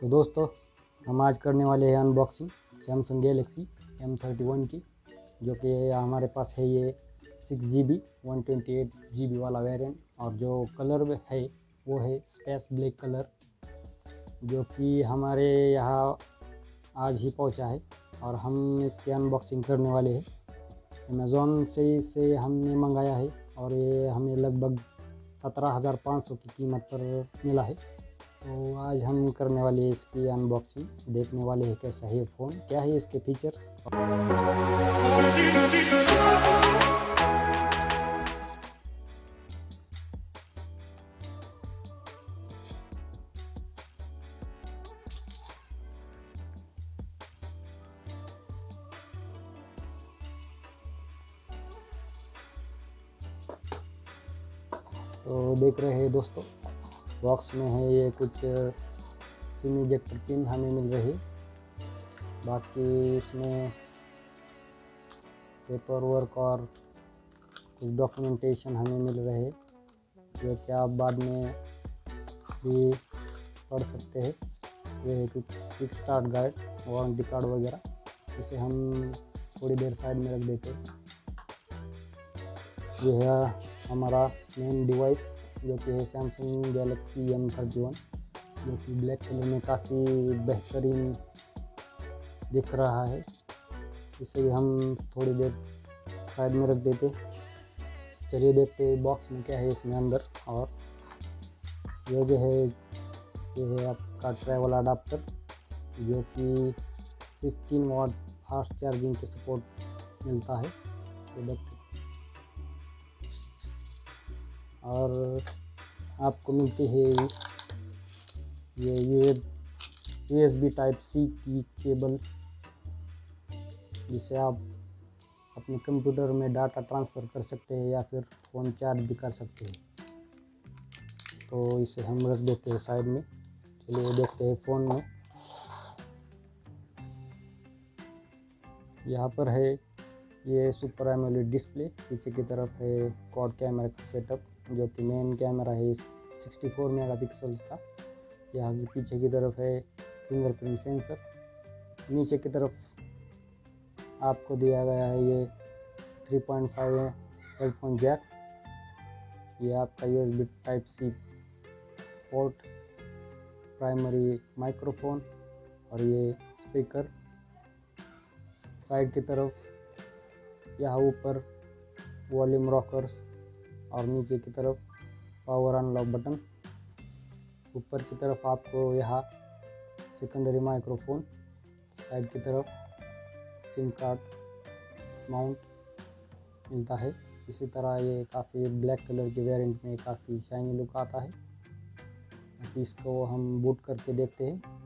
तो दोस्तों, हम आज करने वाले हैं अनबॉक्सिंग सैमसंग गैलेक्सी M31 की, जो कि हमारे पास है ये 6GB 128GB वाला वेरिएंट। और जो कलर है वो है स्पेस ब्लैक कलर, जो कि हमारे यहाँ आज ही पहुँचा है और हम इसकी अनबॉक्सिंग करने वाले हैं। अमेज़ॉन से इसे हमने मंगाया है और ये हमें लगभग 17,500 की कीमत पर मिला है। तो आज हम करने वाले हैं इसकी अनबॉक्सिंग, देखने वाले हैं कैसा है फ़ोन, क्या है इसके फीचर्स। तो देख रहे हैं दोस्तों, बॉक्स में है ये कुछ सिम इजेक्टर पिन हमें मिल रही, बाकी इसमें पेपर वर्क और कुछ डॉक्यूमेंटेशन हमें मिल रहे, जो कि आप बाद में भी पढ़ सकते हैं। ये है कुछ quick start guide, warranty card वगैरह, इसे हम थोड़ी देर साइड में रख देते हैं। यह है हमारा मेन डिवाइस, जो कि है सैमसंग गैलेक्सी M31, जो कि ब्लैक कलर में काफ़ी बेहतरीन दिख रहा है। इसे भी हम थोड़ी देर साइड में रख देते। चलिए देखते हैं बॉक्स में क्या है इसमें अंदर। और ये जो है, ये है आपका ट्रैवल अडाप्टर, जो कि 15 वाट फास्ट चार्जिंग के सपोर्ट मिलता है। ये देखते, और आपको मिलती है ये USB टाइप C की केबल, जिससे आप अपने कंप्यूटर में डाटा ट्रांसफ़र कर सकते हैं या फिर फ़ोन चार्ज भी कर सकते हैं। तो इसे हम रख देते हैं साइड में। चलिए देखते हैं फ़ोन में। यहाँ पर है ये सुपर एमोलेड डिस्प्ले, पीछे की तरफ है क्वाड कैमरा का सेटअप, जो कि मेन कैमरा है 64 मेगापिक्सल्स का। यहाँ की पीछे की तरफ है फिंगरप्रिंट सेंसर। नीचे की तरफ आपको दिया गया है ये 3.5 हेडफोन जैक, ये आपका USB type C port, primary microphone और ये स्पीकर। साइड की तरफ यहाँ ऊपर वॉल्यूम रॉकर्स और नीचे की तरफ पावर अनलॉक बटन। ऊपर की तरफ आपको यहाँ सेकेंडरी माइक्रोफोन, साइड की तरफ सिम कार्ड माउंट मिलता है। इसी तरह ये काफ़ी ब्लैक कलर के वेरिएंट में काफ़ी शाइनी लुक आता है। इसको हम बूट करके देखते हैं।